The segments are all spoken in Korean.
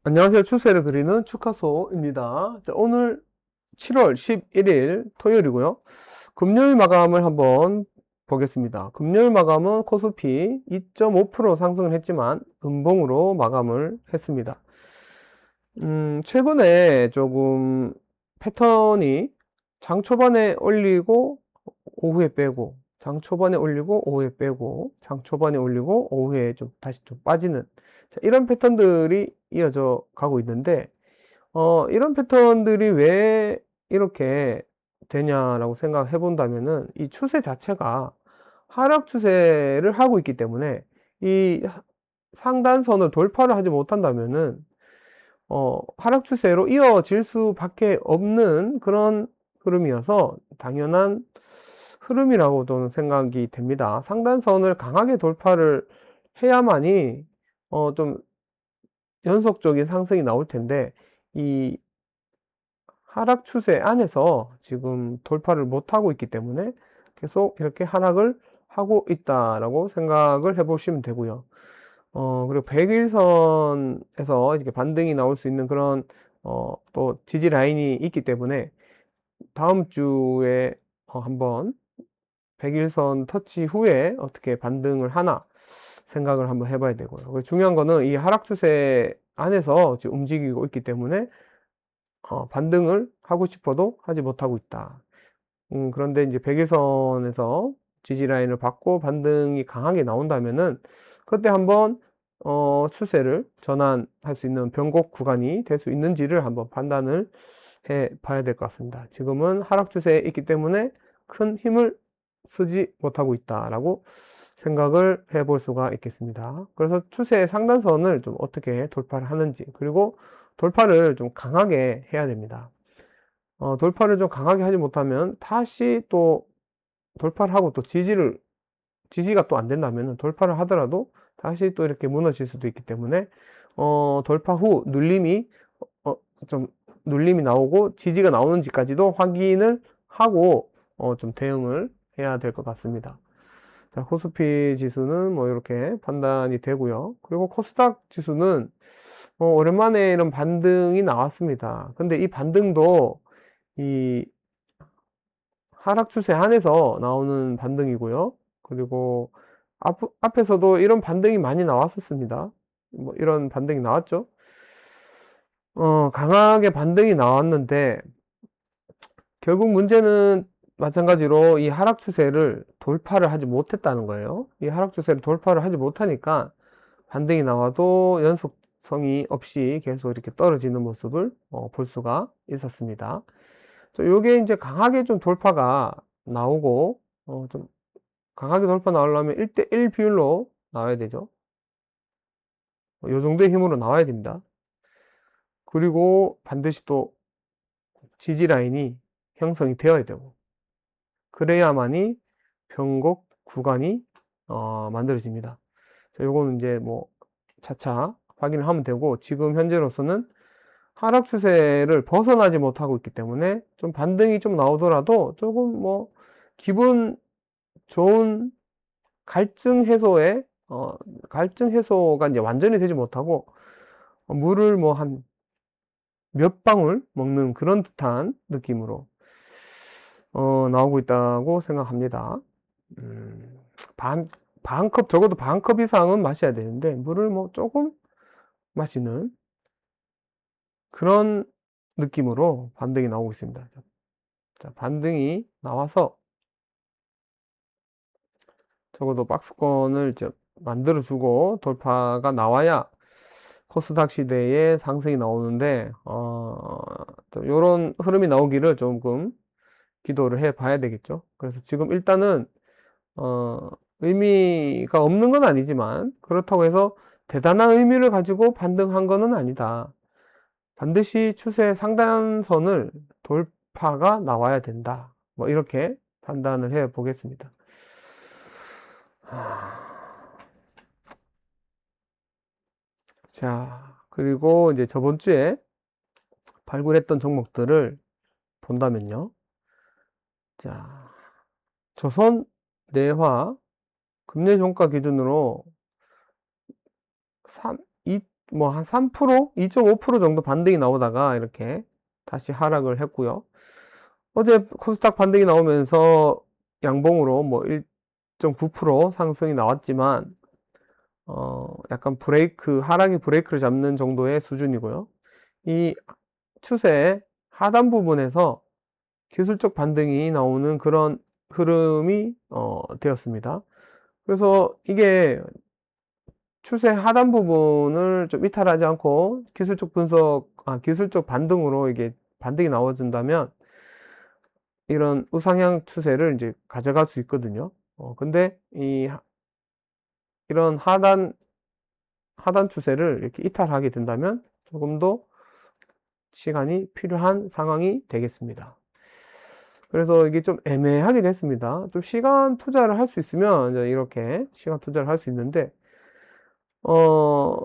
안녕하세요. 추세를 그리는 추카소입니다. 자, 오늘 7월 11일 토요일이고요. 금요일 마감을 한번 보겠습니다. 금요일 마감은 코스피 2.5% 상승을 했지만 음봉으로 마감을 했습니다. 최근에 조금 패턴이 장 초반에 올리고 오후에 빼고, 장 초반에 올리고 오후에 빼고, 장 초반에 올리고 오후에 좀 다시 좀 빠지는, 자, 이런 패턴들이 이어져 가고 있는데, 이런 패턴들이 왜 이렇게 되냐라고 생각해 본다면은 이 추세 자체가 하락 추세를 하고 있기 때문에 이 상단선을 돌파를 하지 못한다면은 하락 추세로 이어질 수밖에 없는 그런 흐름이어서 당연한 흐름이라고 저는 생각이 됩니다. 상단선을 강하게 돌파를 해야만이 좀 연속적인 상승이 나올 텐데 이 하락 추세 안에서 지금 돌파를 못하고 있기 때문에 계속 이렇게 하락을 하고 있다라고 생각을 해 보시면 되고요. 그리고 100일선에서 이렇게 반등이 나올 수 있는 그런 또 지지 라인이 있기 때문에 다음 주에 한번 100일선 터치 후에 어떻게 반등을 하나 생각을 한번 해봐야 되고요. 중요한 거는 이 하락 추세 안에서 지금 움직이고 있기 때문에 반등을 하고 싶어도 하지 못하고 있다. 그런데 이제 100일선에서 지지 라인을 받고 반등이 강하게 나온다면은 그때 한번 추세를 전환할 수 있는 변곡 구간이 될 수 있는지를 한번 판단을 해 봐야 될 것 같습니다. 지금은 하락 추세에 있기 때문에 큰 힘을 쓰지 못하고 있다라고 생각을 해 볼 수가 있겠습니다. 그래서 추세의 상단선을 좀 어떻게 돌파를 하는지, 그리고 돌파를 좀 강하게 해야 됩니다. 돌파를 좀 강하게 하지 못하면 다시 또 돌파를 하고 또 지지가 또 안 된다면 돌파를 하더라도 다시 또 이렇게 무너질 수도 있기 때문에 돌파 후 어, 좀 눌림이 나오고 지지가 나오는지까지도 확인을 하고 좀 대응을 해야 될 것 같습니다. 자, 코스피 지수는 뭐 이렇게 판단이 되고요. 그리고 코스닥 지수는 오랜만에 이런 반등이 나왔습니다. 근데 이 반등도 이 하락 추세 안에서 나오는 반등이고요. 그리고 앞에서도 이런 반등이 많이 나왔었습니다. 뭐 이런 반등이 나왔죠. 강하게 반등이 나왔는데 결국 문제는 마찬가지로 이 하락 추세를 돌파를 하지 못했다는 거예요. 이 하락 추세를 돌파를 하지 못하니까 반등이 나와도 연속성이 없이 계속 이렇게 떨어지는 모습을 볼 수가 있었습니다. 요게 이제 강하게 좀 돌파가 나오고 좀 강하게 돌파 나오려면 1대1 비율로 나와야 되죠. 요 정도의 힘으로 나와야 됩니다. 그리고 반드시 또 지지 라인이 형성이 되어야 되고 그래야만이 변곡 구간이 만들어집니다. 자, 요거는 이제 뭐 차차 확인을 하면 되고 지금 현재로서는 하락 추세를 벗어나지 못하고 있기 때문에 좀 반등이 좀 나오더라도 조금 뭐 기분 좋은 갈증 해소에 갈증 해소가 이제 완전히 되지 못하고 물을 뭐 한 몇 방울 먹는 그런 듯한 느낌으로 나오고 있다고 생각합니다. 음, 반, 반 컵, 적어도 반 컵 이상은 마셔야 되는데 물을 뭐 조금 마시는 그런 느낌으로 반등이 나오고 있습니다. 자, 반등이 나와서 적어도 박스권을 이제 만들어주고 돌파가 나와야 코스닥 시대에 상승이 나오는데 이런 흐름이 나오기를 조금 기도를 해 봐야 되겠죠. 그래서 지금 일단은 의미가 없는 건 아니지만 그렇다고 해서 대단한 의미를 가지고 반등한 거는 아니다. 반드시 추세 상단선을 돌파가 나와야 된다. 뭐 이렇게 판단을 해 보겠습니다. 자, 그리고 이제 저번 주에 발굴했던 종목들을 본다면요. 자, 조선 내화 금리 종가 기준으로 뭐 한 3%, 2.5% 정도 반등이 나오다가 이렇게 다시 하락을 했고요. 어제 코스닥 반등이 나오면서 양봉으로 뭐 1.9% 상승이 나왔지만 약간 하락의 브레이크를 잡는 정도의 수준이고요. 이 추세 하단 부분에서 기술적 반등이 나오는 그런 흐름이 되었습니다. 그래서 이게 추세 하단 부분을 좀 이탈하지 않고 기술적 반등으로 이게 반등이 나와준다면 이런 우상향 추세를 이제 가져갈 수 있거든요. 근데 이런 하단 추세를 이렇게 이탈하게 된다면 조금 더 시간이 필요한 상황이 되겠습니다. 그래서 이게 좀 애매하게 됐습니다. 좀 시간 투자를 할 수 있으면 이제 이렇게 시간 투자를 할 수 있는데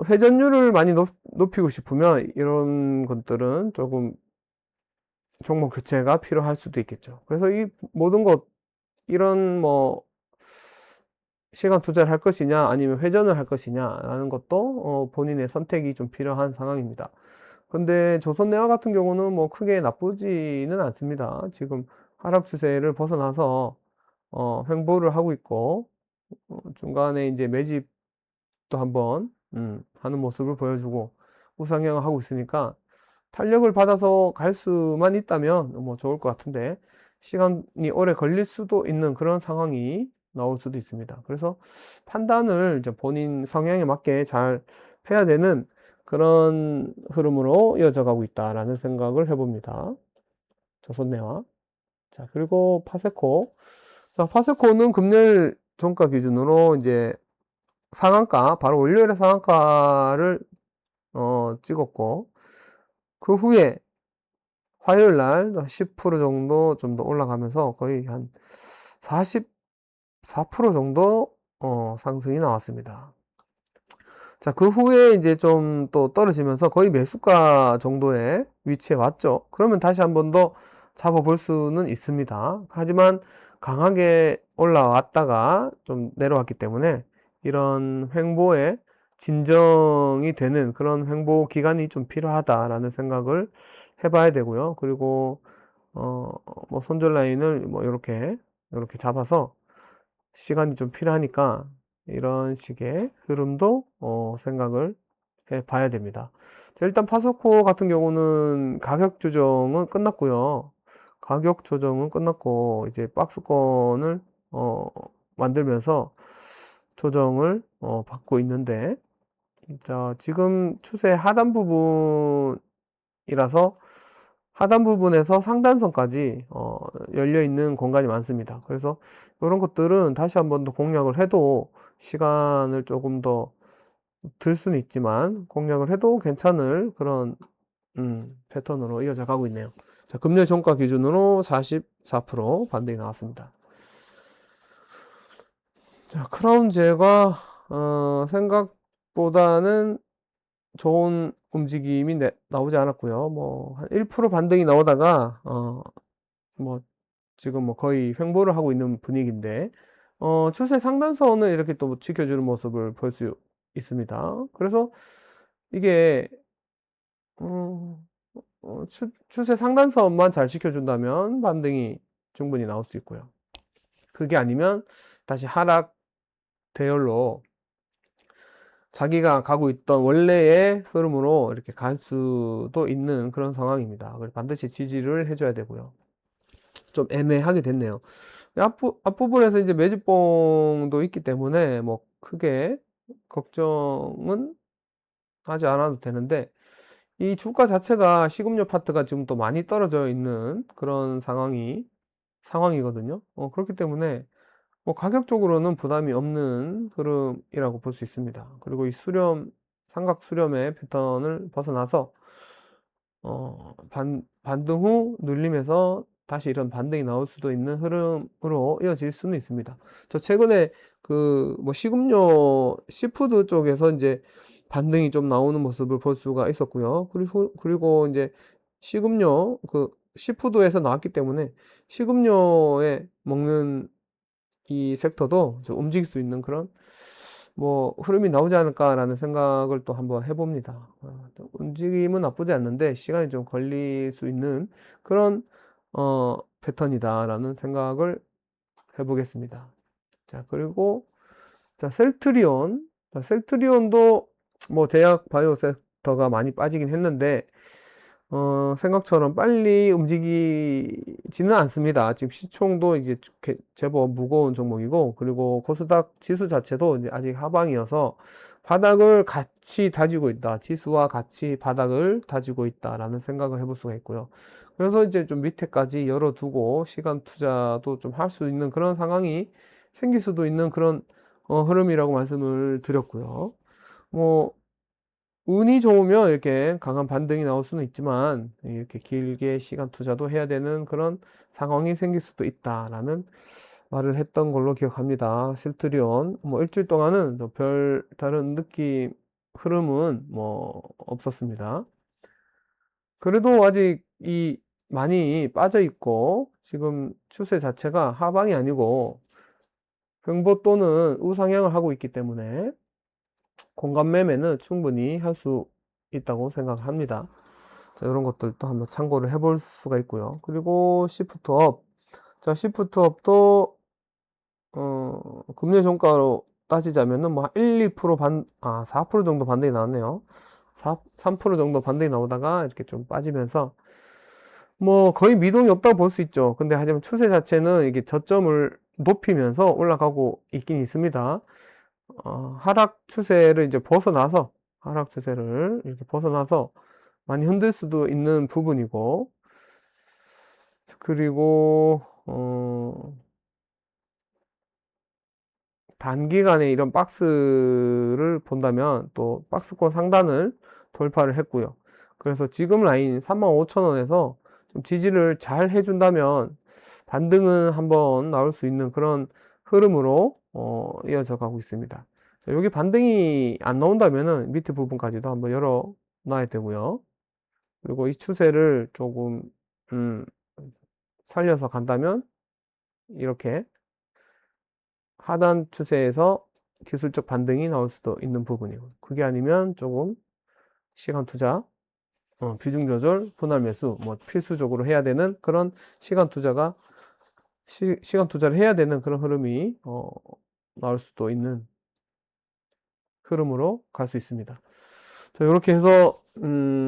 회전율을 많이 높이고 싶으면 이런 것들은 조금 종목 교체가 필요할 수도 있겠죠. 그래서 이 모든 것 이런 뭐 시간 투자를 할 것이냐 아니면 회전을 할 것이냐라는 것도 본인의 선택이 좀 필요한 상황입니다. 근데 조선내화 같은 경우는 뭐 크게 나쁘지는 않습니다. 지금 하락 추세를 벗어나서 횡보를 하고 있고 중간에 이제 매집도 한번 하는 모습을 보여주고 우상향을 하고 있으니까 탄력을 받아서 갈 수만 있다면 뭐 좋을 것 같은데 시간이 오래 걸릴 수도 있는 그런 상황이 나올 수도 있습니다. 그래서 판단을 이제 본인 성향에 맞게 잘 해야 되는 그런 흐름으로 이어져 가고 있다라는 생각을 해봅니다. 조선내화. 자, 그리고 파세코. 자, 파세코는 금요일 종가 기준으로 이제 상한가, 바로 월요일에 상한가를 찍었고, 그 후에 화요일 날 10% 정도 좀 더 올라가면서 거의 한 44% 정도 상승이 나왔습니다. 자, 그 후에 이제 좀 또 떨어지면서 거의 매수가 정도의 위치에 왔죠. 그러면 다시 한 번 더 잡아볼 수는 있습니다. 하지만 강하게 올라왔다가 좀 내려왔기 때문에 이런 횡보에 진정이 되는 그런 횡보 기간이 좀 필요하다라는 생각을 해봐야 되고요. 그리고 뭐 손절 라인을 뭐 이렇게 잡아서 시간이 좀 필요하니까 이런 식의 흐름도 생각을 해 봐야 됩니다. 자, 일단 파소코 같은 경우는 가격 조정은 끝났고요. 가격 조정은 끝났고 이제 박스권을 어, 만들면서 조정을 받고 있는데 자, 지금 추세 하단 부분이라서 하단 부분에서 상단선까지 열려 있는 공간이 많습니다. 그래서 이런 것들은 다시 한 번 더 공략을 해도 시간을 조금 더 들 수는 있지만 공략을 해도 괜찮을 그런 패턴으로 이어져 가고 있네요. 자, 금요일 종가 기준으로 44% 반등이 나왔습니다. 자, 크라운제가 생각보다는 좋은 움직임이 나오지 않았고요. 뭐 한 1% 반등이 나오다가 뭐 지금 뭐 거의 횡보를 하고 있는 분위기인데 추세 상단선을 이렇게 또 지켜주는 모습을 볼 수 있습니다. 그래서 이게 음, 추세 상단선만 잘 지켜준다면 반등이 충분히 나올 수 있고요. 그게 아니면 다시 하락 대열로 자기가 가고 있던 원래의 흐름으로 이렇게 갈 수도 있는 그런 상황입니다. 그래서 반드시 지지를 해줘야 되고요. 좀 애매하게 됐네요. 앞부분에서 이제 매집봉도 있기 때문에 뭐 크게 걱정은 하지 않아도 되는데 이 주가 자체가 식음료 파트가 지금 또 많이 떨어져 있는 그런 상황이거든요. 그렇기 때문에 뭐 가격적으로는 부담이 없는 흐름이라고 볼 수 있습니다. 그리고 이 삼각 수렴의 패턴을 벗어나서 반등 후 눌림에서 다시 이런 반등이 나올 수도 있는 흐름으로 이어질 수는 있습니다. 저 최근에 그 뭐 식음료 시푸드 쪽에서 이제 반등이 좀 나오는 모습을 볼 수가 있었고요. 그리고 이제 식음료 그 시푸드에서 나왔기 때문에 식음료에 먹는 이 섹터도 좀 움직일 수 있는 그런 뭐 흐름이 나오지 않을까라는 생각을 또 한번 해봅니다. 또 움직임은 나쁘지 않는데 시간이 좀 걸릴 수 있는 그런 패턴이다라는 생각을 해보겠습니다. 자, 그리고 자, 셀트리온. 자, 셀트리온도 뭐 제약 바이오 섹터가 많이 빠지긴 했는데 생각처럼 빨리 움직이지는 않습니다. 지금 시총도 이제 제법 무거운 종목이고, 그리고 코스닥 지수 자체도 이제 아직 하방이어서 바닥을 같이 다지고 있다. 지수와 같이 바닥을 다지고 있다라는 생각을 해볼 수가 있고요. 그래서 이제 좀 밑에까지 열어두고 시간 투자도 좀 할 수 있는 그런 상황이 생길 수도 있는 그런 흐름이라고 말씀을 드렸고요. 뭐 운이 좋으면 이렇게 강한 반등이 나올 수는 있지만 이렇게 길게 시간 투자도 해야 되는 그런 상황이 생길 수도 있다라는 말을 했던 걸로 기억합니다. 실트리온 뭐 일주일 동안은 별 다른 느낌 흐름은 뭐 없었습니다. 그래도 아직 이 많이 빠져 있고 지금 추세 자체가 하방이 아니고 횡보 또는 우상향을 하고 있기 때문에 공간 매매는 충분히 할 수 있다고 생각합니다. 자, 이런 것들도 한번 참고를 해볼 수가 있고요. 그리고 시프트업. 자, 시프트업도 금리 종가로 따지자면은 뭐 1, 2% 4% 정도 반등이 나왔네요. 3% 정도 반등이 나오다가 이렇게 좀 빠지면서 뭐 거의 미동이 없다고 볼 수 있죠. 근데 하지만 추세 자체는 이게 저점을 높이면서 올라가고 있긴 있습니다. 하락 추세를 이제 벗어나서 하락 추세를 이렇게 벗어나서 많이 흔들 수도 있는 부분이고, 그리고 단기간에 이런 박스를 본다면 또 박스권 상단을 돌파를 했고요. 그래서 지금 라인 35,000원에서 좀 지지를 잘 해준다면 반등은 한번 나올 수 있는 그런 흐름으로 이어져 가고 있습니다. 자, 여기 반등이 안 나온다면은 밑에 부분까지도 한번 열어 놔야 되고요. 그리고 이 추세를 조금 음, 살려서 간다면 이렇게 하단 추세에서 기술적 반등이 나올 수도 있는 부분이고, 그게 아니면 조금 시간 투자, 비중 조절, 분할 매수, 뭐 필수적으로 해야 되는 그런 시간 투자가 시간 투자를 해야 되는 그런 흐름이 나올 수도 있는 흐름으로 갈 수 있습니다. 자, 이렇게 해서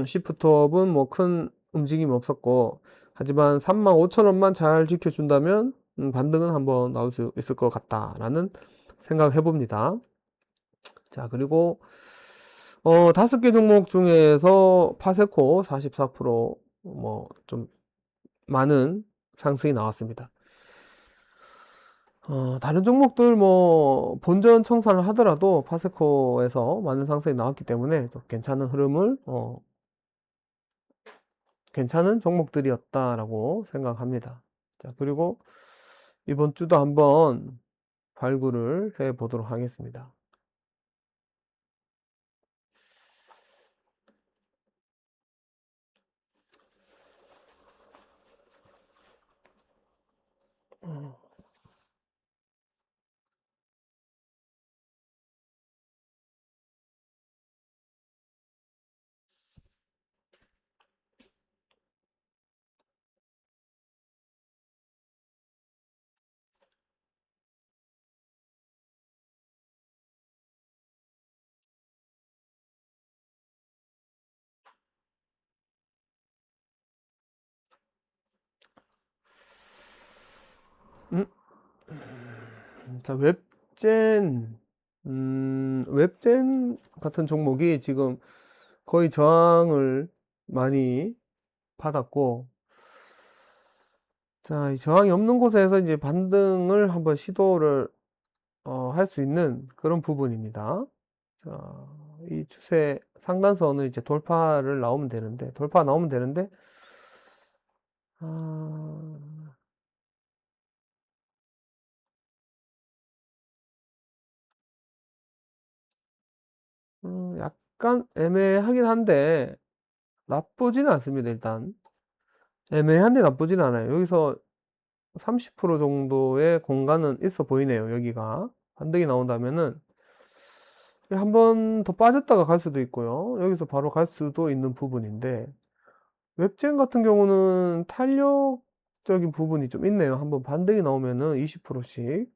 시프트업은 뭐 큰 움직임이 없었고, 하지만 35,000원만 잘 지켜준다면 반등은 한번 나올 수 있을 것 같다라는 생각을 해봅니다. 자, 그리고 5개 종목 중에서 파세코 44%뭐 좀 많은 상승이 나왔습니다. 다른 종목들 뭐 본전 청산을 하더라도 파세코에서 많은 상승이 나왔기 때문에 좀 괜찮은 흐름을 괜찮은 종목들이었다라고 생각합니다. 자, 그리고 이번 주도 한번 발굴을 해 보도록 하겠습니다. 음, 자, 웹젠 같은 종목이 지금 거의 저항을 많이 받았고, 자, 이 저항이 없는 곳에서 이제 반등을 한번 시도를 할 수 있는 그런 부분입니다. 자, 이 추세 상단선을 이제 돌파 나오면 되는데, 아, 약간 애매하긴 한데, 나쁘지는 않습니다, 일단. 애매한데 나쁘진 않아요. 여기서 30% 정도의 공간은 있어 보이네요, 여기가. 반등이 나온다면은 한 번 더 빠졌다가 갈 수도 있고요. 여기서 바로 갈 수도 있는 부분인데, 웹젠 같은 경우는 탄력적인 부분이 좀 있네요. 한번 반등이 나오면은 20%씩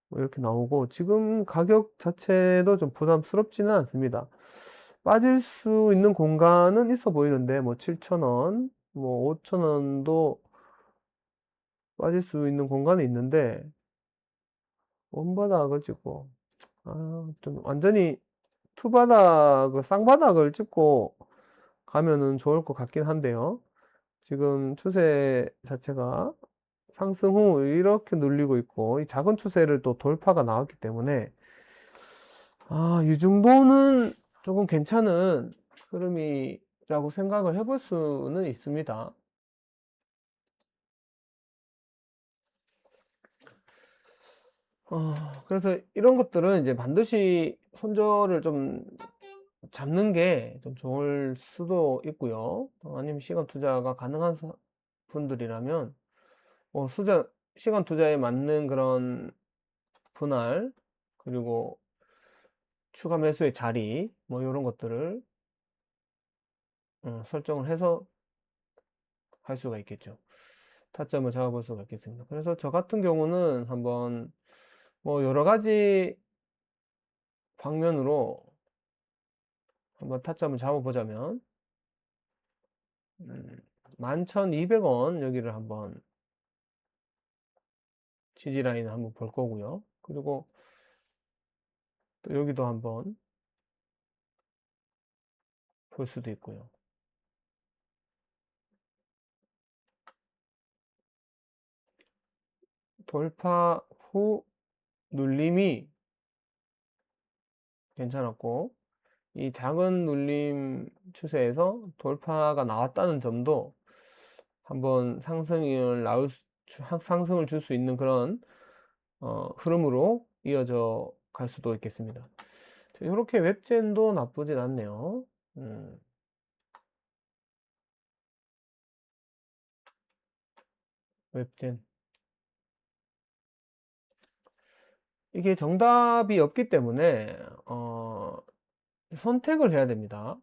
뭐 이렇게 나오고, 지금 가격 자체도 좀 부담스럽지는 않습니다. 빠질 수 있는 공간은 있어 보이는데, 뭐 7,000원, 뭐 5,000원도 빠질 수 있는 공간이 있는데, 원바닥을 찍고, 좀 완전히 투바닥, 쌍바닥을 찍고 가면은 좋을 것 같긴 한데요. 지금 추세 자체가 상승 후 이렇게 눌리고 있고, 이 작은 추세를 또 돌파가 나왔기 때문에, 이 정도는 조금 괜찮은 흐름이라고 생각을 해볼 수는 있습니다. 그래서 이런 것들은 이제 반드시 손절을 좀 잡는 게 좀 좋을 수도 있고요. 아니면 시간 투자가 가능한 분들이라면, 뭐 시간 투자에 맞는 그런 분할, 그리고 추가 매수의 자리, 뭐 이런 것들을 설정을 해서 할 수가 있겠죠. 타점을 잡아볼 수가 있겠습니다. 그래서 저 같은 경우는 한번 뭐 여러 가지 방면으로 한번 타점을 잡아보자면, 11,200원 여기를 한번 지지라인을 한번 볼 거고요. 그리고 또 여기도 한번 볼 수도 있고요. 돌파 후 눌림이 괜찮았고, 이 작은 눌림 추세에서 돌파가 나왔다는 점도 한번 상승을 줄 수 있는 그런 흐름으로 이어져 갈 수도 있겠습니다. 이렇게 웹젠도 나쁘진 않네요. 웹젠. 이게 정답이 없기 때문에 선택을 해야 됩니다.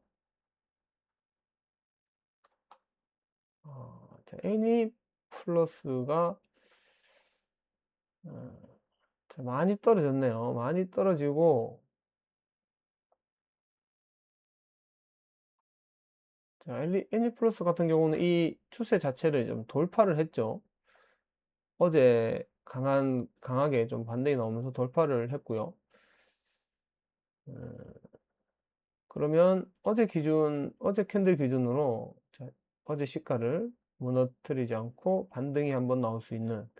자, 애니 플러스가 많이 떨어졌네요. 많이 떨어지고, 자, 애니 플러스 같은 경우는 이 추세 자체를 좀 돌파를 했죠. 어제 강하게 좀 반등이 나오면서 돌파를 했고요. 그러면 어제 캔들 기준으로, 자, 어제 시가를 무너뜨리지 않고 반등이 한번 나올 수 있는,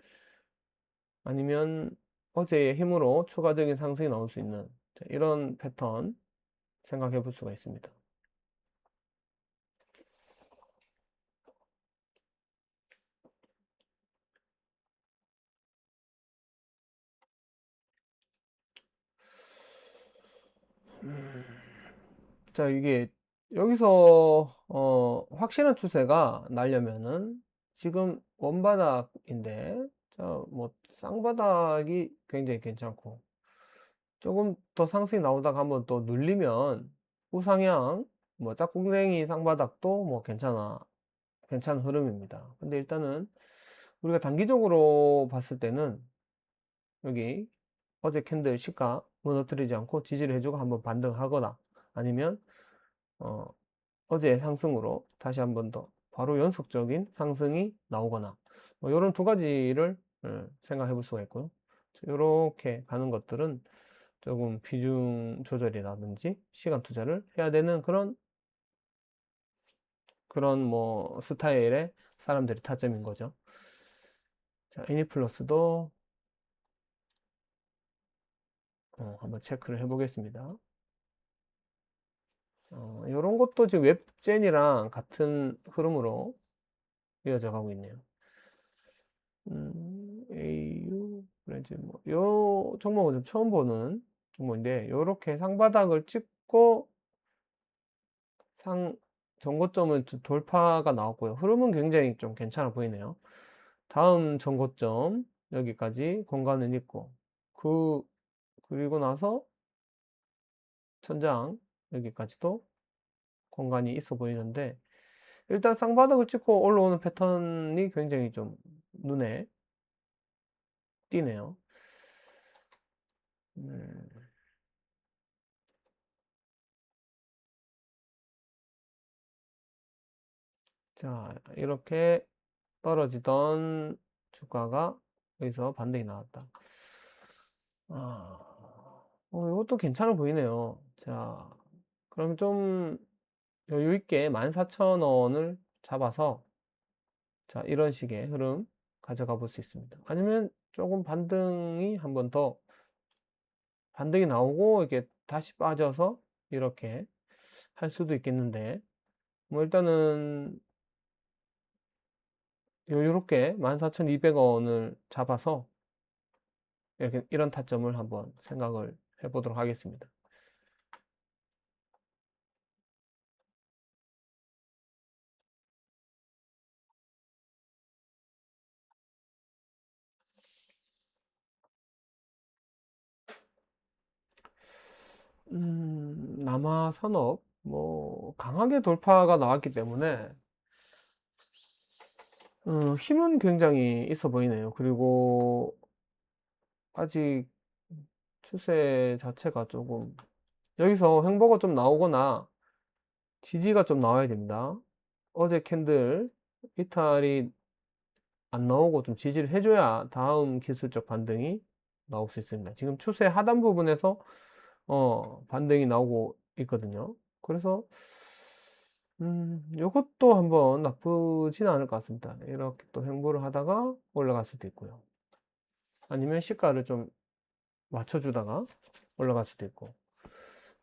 아니면 어제의 힘으로 추가적인 상승이 나올 수 있는, 자, 이런 패턴 생각해 볼 수가 있습니다. 자, 이게 여기서 확실한 추세가 나려면은 지금 원바닥인데, 자, 뭐 쌍바닥이 굉장히 괜찮고, 조금 더 상승이 나오다가 한번 또 눌리면 우상향, 뭐 짝꿍댕이 쌍바닥도 뭐 괜찮은 흐름입니다. 근데 일단은 우리가 단기적으로 봤을 때는 여기 어제 캔들 시가 무너뜨리지 않고 지지를 해주고 한번 반등하거나, 아니면 어, 어제의 상승으로 다시 한번 더 바로 연속적인 상승이 나오거나, 뭐 이런 두 가지를 생각해 볼 수가 있고요. 이렇게 가는 것들은 조금 비중 조절이라든지 시간 투자를 해야 되는 그런 뭐 스타일의 사람들이 타점인 거죠. 자, 애니플러스도 한번 체크를 해 보겠습니다. 이런 것도 지금 웹젠이랑 같은 흐름으로 이어져 가고 있네요. AU, 그래지 뭐, 요 종목은 좀 처음 보는 종목인데, 요렇게 상바닥을 찍고 전고점은 돌파가 나왔고요. 흐름은 굉장히 좀 괜찮아 보이네요. 다음 전고점, 여기까지 공간은 있고, 그리고 나서 천장 여기까지도 공간이 있어 보이는데, 일단 쌍바닥을 찍고 올라오는 패턴이 굉장히 좀 눈에 띄네요. 음, 자, 이렇게 떨어지던 주가가 여기서 반등이 나왔다. 이것도 괜찮아 보이네요. 자, 그럼 좀 여유 있게 14,000원을 잡아서, 자, 이런 식의 흐름 가져가 볼 수 있습니다. 아니면 조금 반등이 한 번 더 반등이 나오고 이렇게 다시 빠져서 이렇게 할 수도 있겠는데, 뭐 일단은 여유롭게 14,200원을 잡아서 이렇게 이런 타점을 한번 생각을 해보도록 하겠습니다. 남아산업 뭐 강하게 돌파가 나왔기 때문에 힘은 굉장히 있어 보이네요. 그리고 아직 추세 자체가 조금, 여기서 횡보가 좀 나오거나 지지가 좀 나와야 됩니다. 어제 캔들 이탈이 안 나오고 좀 지지를 해줘야 다음 기술적 반등이 나올 수 있습니다. 지금 추세 하단 부분에서 반등이 나오고 있거든요. 그래서 요것도 한번 나쁘진 않을 것 같습니다. 이렇게 또 횡보를 하다가 올라갈 수도 있고요. 아니면 시가를 좀 맞춰주다가 올라갈 수도 있고.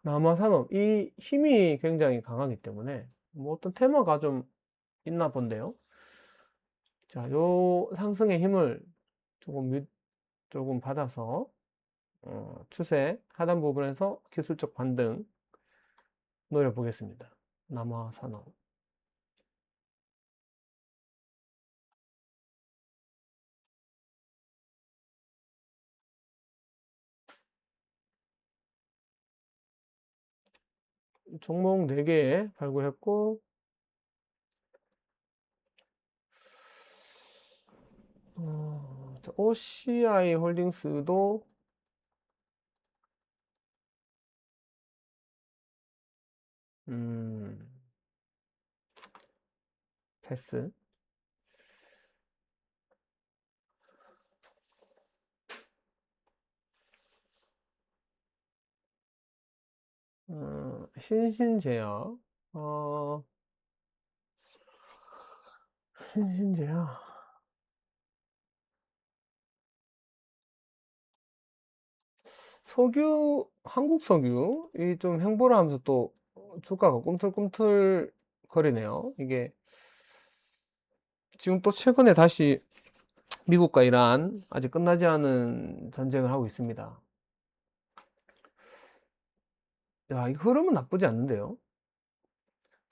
남아산업 이 힘이 굉장히 강하기 때문에 뭐 어떤 테마가 좀 있나 본데요. 자, 요 상승의 힘을 조금 받아서 추세 하단 부분에서 기술적 반등 노려보겠습니다. 남아산업. 종목 4개 발굴했고, OCI 홀딩스도 음, 패스. 신신제약. 어, 신신제약. 한국 석유, 이 좀 횡보를 하면서 또 주가가 꿈틀꿈틀 거리네요. 이게 지금 또 최근에 다시 미국과 이란 아직 끝나지 않은 전쟁을 하고 있습니다. 야, 이 흐름은 나쁘지 않는데요.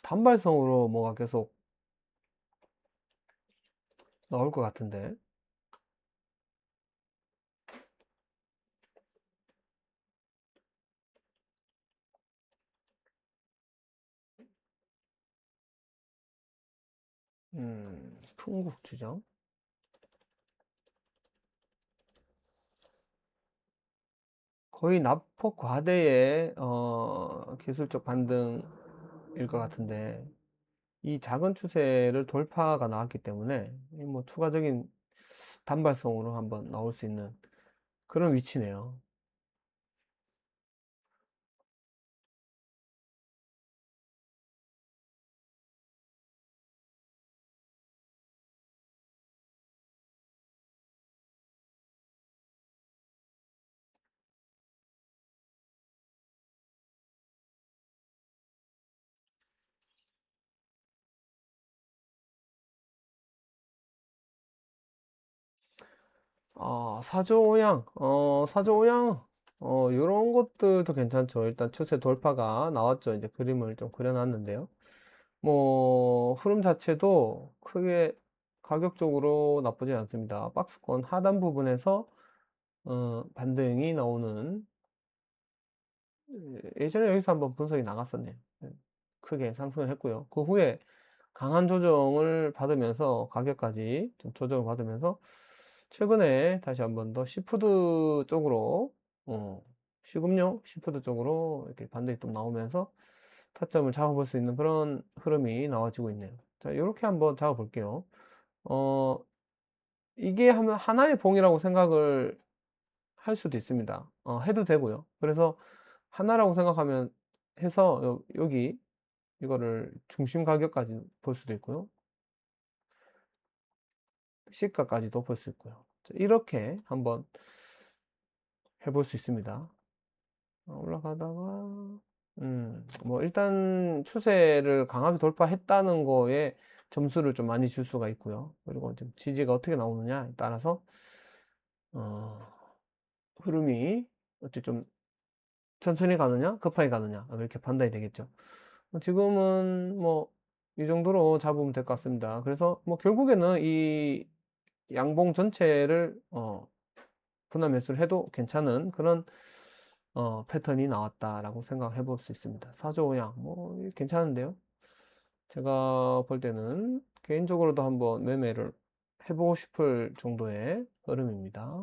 단발성으로 뭐가 계속 나올 것 같은데. 풍국주정. 거의 낙폭 과대의 기술적 반등일 것 같은데, 이 작은 추세를 돌파가 나왔기 때문에 뭐 추가적인 단발성으로 한번 나올 수 있는 그런 위치네요. 사조오양, 사조오양, 이런 것들도 괜찮죠. 일단 추세 돌파가 나왔죠. 이제 그림을 좀 그려놨는데요. 뭐, 흐름 자체도 크게 가격적으로 나쁘지 않습니다. 박스권 하단 부분에서 반등이 나오는 예전에 여기서 한번 분석이 나갔었네요. 크게 상승을 했고요. 그 후에 강한 조정을 받으면서 가격까지 좀 조정을 받으면서 최근에 다시 한번 더 시푸드 쪽으로 식음료 시푸드 쪽으로 이렇게 반등이 좀 나오면서 타점을 잡아볼 수 있는 그런 흐름이 나와지고 있네요. 자, 이렇게 한번 잡아볼게요. 어, 이게 하나의 봉이라고 생각을 할 수도 있습니다. 해도 되고요. 그래서 하나라고 생각하면 해서 여기 이거를 중심 가격까지 볼 수도 있고요. 시가까지도 볼 수 있고요. 이렇게 한번 해볼 수 있습니다. 올라가다가 뭐 일단 추세를 강하게 돌파했다는 거에 점수를 좀 많이 줄 수가 있고요. 그리고 좀 지지가 어떻게 나오느냐에 따라서 흐름이 어찌 좀 천천히 가느냐 급하게 가느냐 이렇게 판단이 되겠죠. 지금은 뭐 이 정도로 잡으면 될 것 같습니다. 그래서 뭐 결국에는 이 양봉 전체를 분할 매수를 해도 괜찮은 그런 패턴이 나왔다라고 생각해 볼 수 있습니다. 4조 오양 뭐 괜찮은데요. 제가 볼 때는 개인적으로도 한번 매매를 해보고 싶을 정도의 흐름입니다.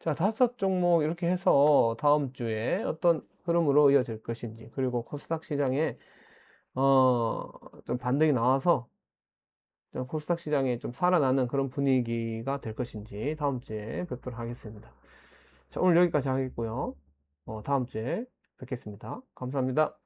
자, 5종목 이렇게 해서 다음 주에 어떤 흐름으로 이어질 것인지, 그리고 코스닥 시장에 좀 반등이 나와서 좀 코스닥 시장에 좀 살아나는 그런 분위기가 될 것인지 다음 주에 뵙도록 하겠습니다. 자, 오늘 여기까지 하겠고요. 다음 주에 뵙겠습니다. 감사합니다.